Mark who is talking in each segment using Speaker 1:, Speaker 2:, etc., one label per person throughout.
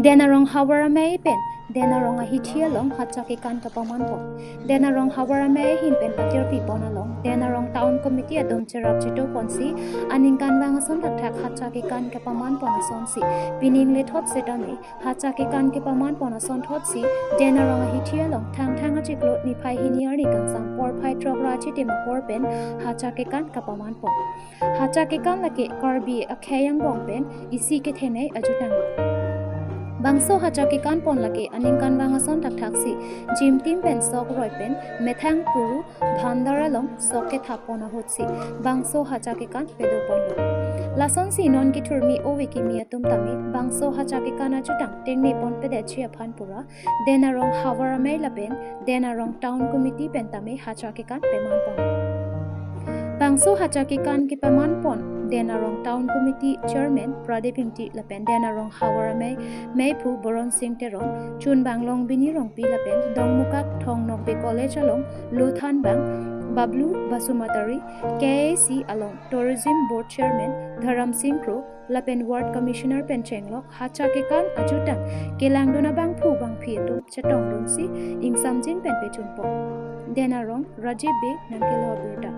Speaker 1: denarong hawarame pen denarong a hitia long hachaki kan kapaman po denarong hawarame hin pen patir pi pona long denarong town committee adom cherap chito ponsi aning kan wang son thak hachaki kan kapaman pona son si pining le thot setame hachaki kan kapaman pona son thot si denarong a hitia long thang thang a chiklo ni phai hiniar ni kan sam por phai trok ra chiti ma por pen hachaki kan kapaman po hachaki kan lake karbi a khayang bong pen isi ke thenai ajutang bangso hachaki kan pon lake aning kan wang son thak si jim tim pen sok roi pen methang puru bhandara long sok ke thapona hotsi bangso hachaki kan pedo pon lason si non ki thurmi owe ki mi atum tami bangso hachaki kan ajutang tengni pon pe de chia phan pura denarong hawarame lapen denarong town committee pen tami hachaki kan peman pon bangso hachaki kan ki peman pon denarong town committee chairman Pradip Imti lapen denarong hawarame meipu boron singh teron chun banglong bini rong pi lapen dongmukak thong nok be college along luthan bang bablu basumatari KAC along tourism board chairman Dharam Singh Pro lapen ward commissioner penchenglo hachaki kan ajutang kelangdona bang phu bang phi tu chatong dungsi ingsamjin pen pe chunpo denarong Rajiv Be nangkelo berta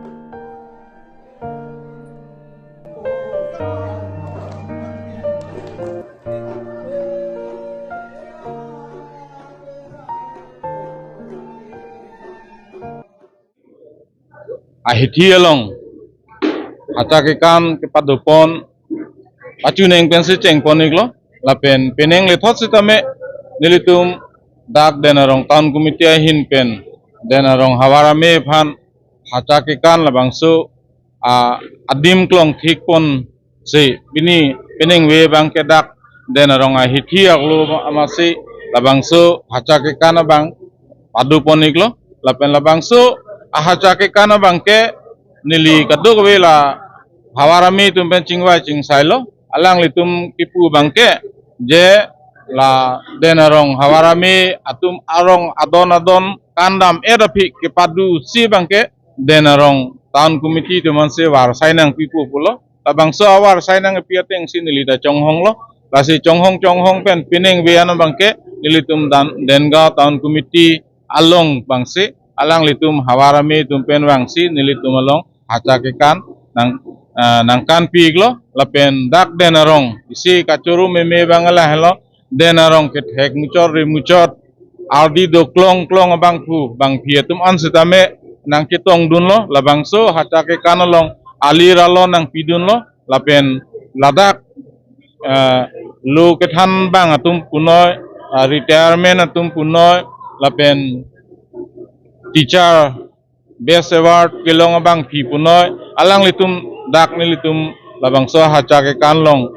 Speaker 2: ahiti along hachaki kan ke padupon achuneng pensi cheng poniglo lapen peneng le thot sitame nilitum dak denarong town committee hin pen denarong hawarame phan hachaki kan labangsu adim klong thik pon se bini peneng we bang ke dak denarong ahiti aglo amasi labangsu hachaki kan bang paduponiglo lapen labangsu hachaki kana bangke nili kaduk wela hawarami tumpen chingwa chingsailo alang litum tipu bangke je la denarong hawarami atum arong adon kandam erapi ke padu si bangke denarong town committee tuman se war sainang pipu pulo tabang so war sainang piateng si nili da chonghong lo lasi chonghong pen pining wiana bangke nili tum denga town committee along bangsi alang litum hawarami tumpen wangsi nilitum along hachaki kan nang kan piglo lapen dak denarong isi kachuru meme bangala helo denarong ke thek muchor ardi do klong abang pu bang pietum an sitame nang kitong dunlo labangso hachaki kan along aliralo nang pidun lo lapen ladak lu kethan bang atum punoy retirement atum punoy lapen teacher best award kelong abang pi punoy alang litum dak ni litum labangso hachaki kanlong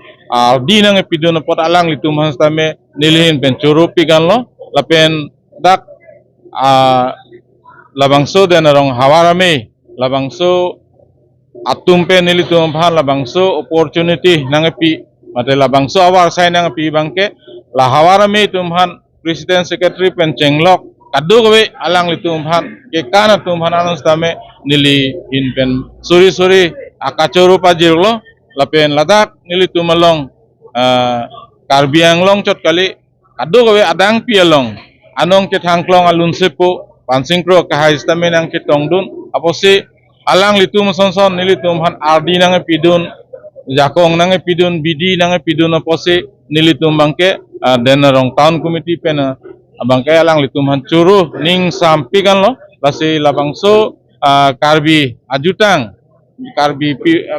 Speaker 2: di nang epidon pot alang litum hastame nilihin pencuru piganlo lapen dak labangso denarong hawarame labangso atum pe nilitum phan labangso opportunity nang epi mate labangso awar sai nang epi bangke la hawarame tumhan president secretary penchenglok kaduk we alang litum phan ke kana tum phan anus tame nili hinpen suri akachuru pajirlo lapen ladak nili tumalong karbiang long chot kali kaduk we adang pialong anong ke thangklong alun sepo pansingkro kahais tame nang ke tongdun aposi alang litum sonson nili tum phan ardi nang pidun jakong nang pidun bidi nang pidun aposi nili tum bangke denarong town committee pen abangke alang litum hancuru ning sampi kan lo lasi labangso karbi ajutang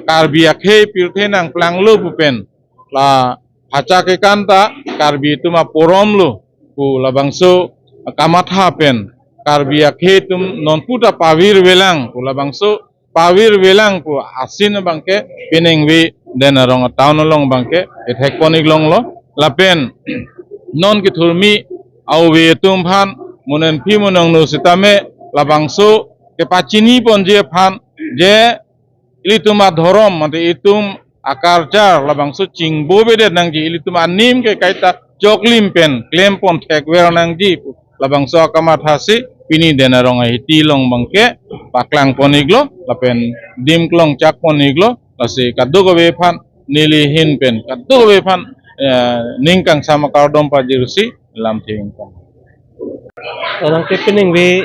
Speaker 2: karbi akhe pirthe nang planglu bupen la hachaki kanta karbi tuma porom lu ku labangso kamatha pen karbi akhe tum non puta pawir welang ku labangso pawir welang ku asin bangke peneng we denarong town long bangke ethek ponik long lo lapen non ki thurmi au we tum phan munen phi munong nu sitame labangso ke pachini pon je phan je ilituma dhorom mate itum akarjar labangso chingbo bede nang ji ilituma nim ke kaita choklim pen klem pon thek wer nang ji labangso akamathasi pini denarong hiti long bangke paklang poniglo lapen dim klong chak poniglo lasi kaduk we phan nili hin pen kaduk we phan ningkang sama kardom pa jerusi lam tingkan.
Speaker 3: Orang kepening we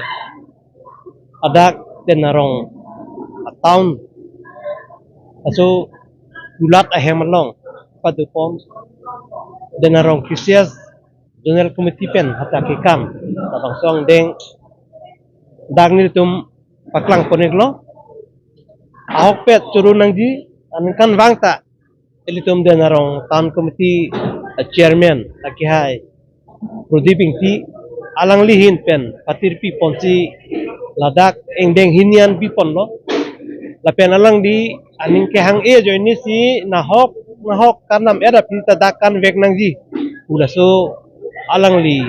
Speaker 3: adak den narong tahun aso gulat ahemalong padupon den narong kisias General Committee pen hataki kam tabang song deng dagni tum paklang poneglo ahok pet turunang ji ankan wangta elitum den narong town committee chairman akihai prodiping ti alang lihin pen patirpi ponsi ladak engdeng hinian pipon lo lapen alang di aning ke hang e join ni si nahok kanam era pita dakan vek nang ji udah so alang li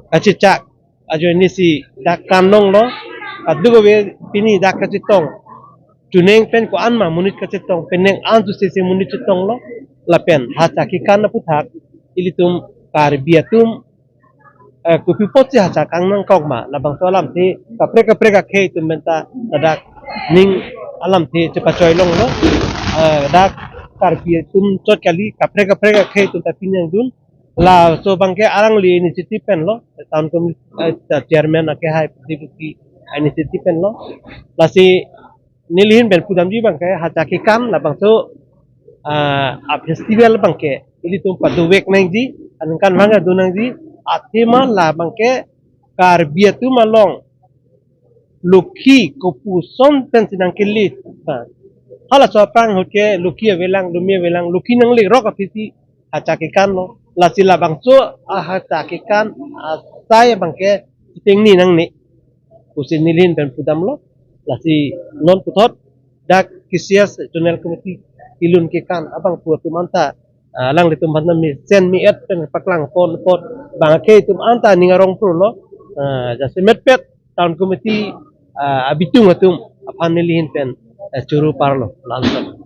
Speaker 3: kacicak ajo ni si dakan nong lo kadugo we pini dak kacitong tuneng pen ko anma munit kacitong peneng antu sese munit citong lo lapen haca kikan na putak ilitum kar biatum kupi potsi haca kang nang kok ma labang so alam ti kapreka ke tum menta dadak ning alam ti cepat coy long lo dak kar biatum cot kali kapreka ke tum tapi yang dun la so bangke arang li initiative pen lo town committee chairman ake hai deputy initiative pen lo la si nilihin ben pudam ji bangke haca kikan labang so a festival bangke ili tum padu wek nang ji ankan manga dunang ji atima la bangke kar biatu malong lukhi kopuson pen sinang kilit hala so pang hoke lukhi welang dumia welang lukhi nang li rok apisi hacakikan lo la sila bangso hacakikan saya bangke tingni nang ni kusin nilin pen pudam lo la si non putot dak kisias General Committee ilun kikan abang puatu manta lang litum banda mi sen mi et pen paklang pon bangke tum anta ningarong pro lo jase metpet town committee abitung atum apan nilihin pen curu parlo langsung